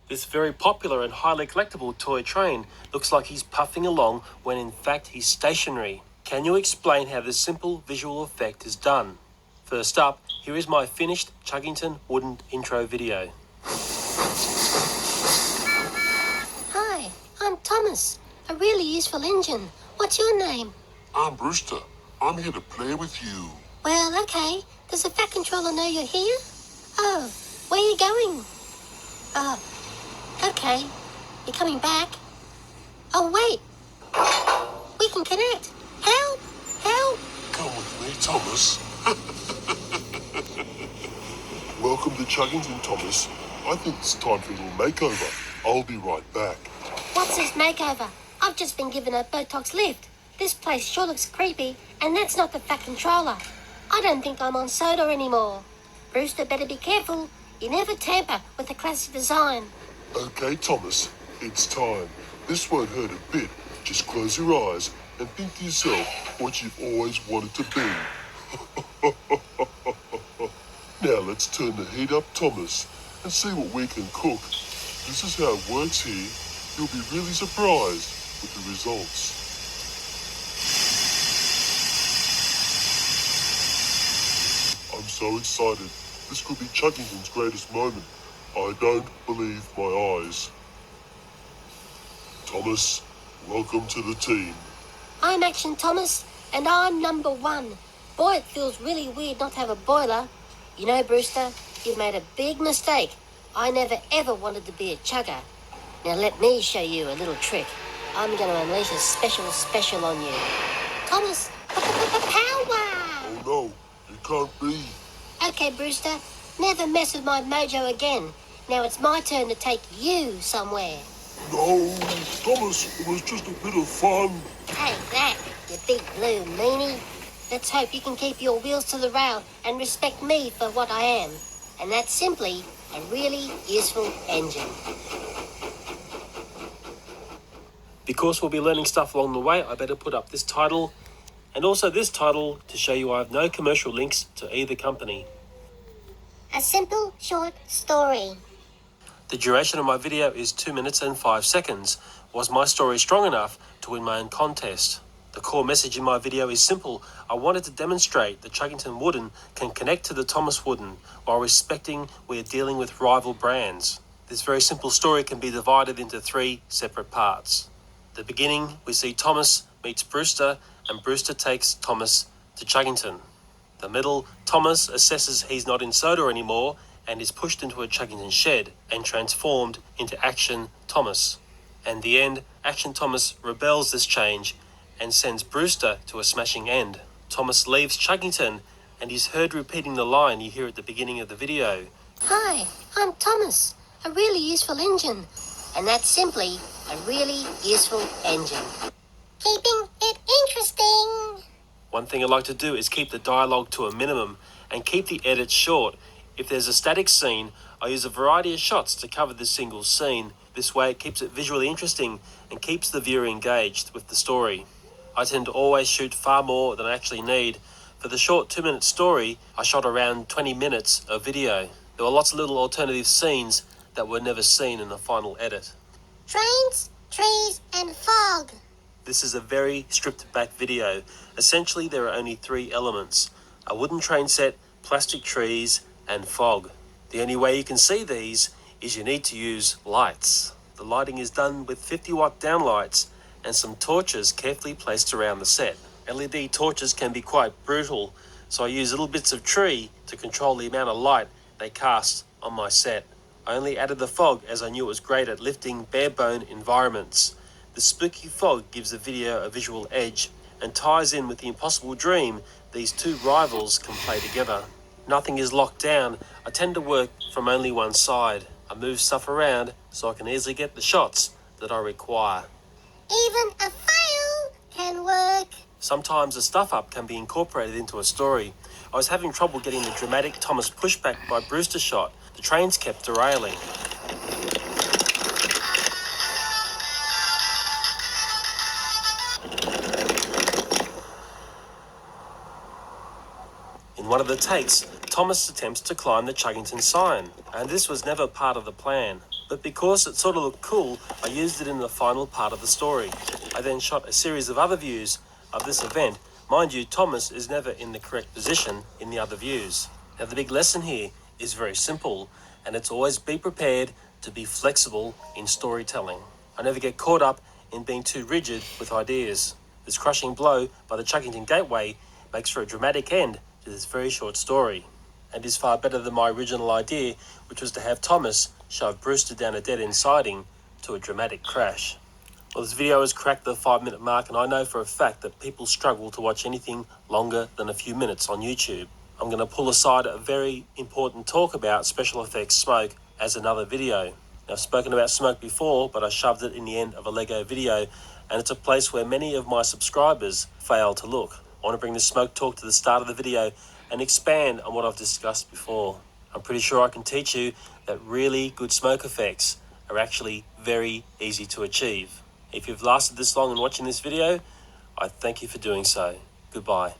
This very popular and highly collectible toy train looks like he's puffing along when in fact he's stationary. Can you explain how this simple visual effect is done? First up, here is my finished Chuggington wooden intro video. Hi, I'm Thomas. A really useful engine. What's your name? I'm Brewster. I'm here to play with you. Well, okay. Does the Fat Controller know you're here? Oh, where are you going? Oh, okay. You're coming back? Oh, wait. We can connect. Help! Help! Come with me, Thomas. Welcome to Chuggington, Thomas. I think it's time for a little makeover. I'll be right back. What's this makeover? I've just been given a Botox lift. This place sure looks creepy, and that's not the Fat Controller. I don't think I'm on soda anymore. Brewster better be careful. You never tamper with the classic design. Okay, Thomas, it's time. This won't hurt a bit. Just close your eyes and think to yourself what you've always wanted to be. Now let's turn the heat up, Thomas, and see what we can cook. This is how it works here. You'll be really surprised with the results. I'm so excited. This could be Chuggington's greatest moment. I don't believe my eyes. Thomas, welcome to the team. I'm Action Thomas, and I'm number 1. Boy, it feels really weird not to have a boiler. You know, Brewster, you've made a big mistake. I never ever wanted to be a chugger. Now let me show you a little trick. I'm going to unleash a special on you. Thomas, power! Oh no, it can't be. Okay, Brewster, never mess with my mojo again. Now it's my turn to take you somewhere. No, Thomas, it was just a bit of fun. Take that, you big blue meanie. Let's hope you can keep your wheels to the rail and respect me for what I am. And that's simply a really useful engine. Because we'll be learning stuff along the way, I better put up this title and also this title to show you I have no commercial links to either company. A simple, short story. The duration of my video is 2 minutes and 5 seconds. Was my story strong enough to win my own contest? The core message in my video is simple. I wanted to demonstrate that Chuggington Wooden can connect to the Thomas Wooden while respecting we're dealing with rival brands. This very simple story can be divided into 3 separate parts. The beginning, we see Thomas meets Brewster and Brewster takes Thomas to Chuggington. The middle, Thomas assesses he's not in soda anymore and is pushed into a Chuggington shed and transformed into Action Thomas. And the end, Action Thomas rebels this change and sends Brewster to a smashing end. Thomas leaves Chuggington and is heard repeating the line you hear at the beginning of the video. Hi, I'm Thomas. A really useful engine. And that's simply a really useful engine. Keeping it interesting. One thing I like to do is keep the dialogue to a minimum and keep the edits short. If there's a static scene, I use a variety of shots to cover this single scene. This way it keeps it visually interesting and keeps the viewer engaged with the story. I tend to always shoot far more than I actually need. For the short 2-minute story, I shot around 20 minutes of video. There were lots of little alternative scenes that were never seen in the final edit. Trains, trees, and fog. This is a very stripped back video. Essentially, there are only 3 elements: a wooden train set, plastic trees, and fog. The only way you can see these is you need to use lights. The lighting is done with 50-watt downlights and some torches carefully placed around the set. LED torches can be quite brutal, so I use little bits of tree to control the amount of light they cast on my set. I only added the fog as I knew it was great at lifting bare-bone environments. The spooky fog gives the video a visual edge and ties in with the impossible dream these 2 rivals can play together. Nothing is locked down. I tend to work from only one side. I move stuff around so I can easily get the shots that I require. Even a file can work. Sometimes a stuff-up can be incorporated into a story. I was having trouble getting the dramatic Thomas pushback by Brewster shot. The trains kept derailing. In one of the takes, Thomas attempts to climb the Chuggington sign, and this was never part of the plan. But because it sort of looked cool, I used it in the final part of the story. I then shot a series of other views of this event. Mind you, Thomas is never in the correct position in the other views. Now the big lesson here is very simple, and it's always be prepared to be flexible in storytelling. I never get caught up in being too rigid with ideas. This crushing blow by the Chuckington Gateway makes for a dramatic end to this very short story, and is far better than my original idea, which was to have Thomas shove Brewster down a dead-end siding to a dramatic crash. Well, this video has cracked the 5-minute mark, and I know for a fact that people struggle to watch anything longer than a few minutes on YouTube. I'm going to pull aside a very important talk about special effects smoke as another video. Now, I've spoken about smoke before, but I shoved it in the end of a Lego video, and it's a place where many of my subscribers fail to look. I want to bring the smoke talk to the start of the video and expand on what I've discussed before. I'm pretty sure I can teach you that really good smoke effects are actually very easy to achieve. If you've lasted this long in watching this video, I thank you for doing so. Goodbye.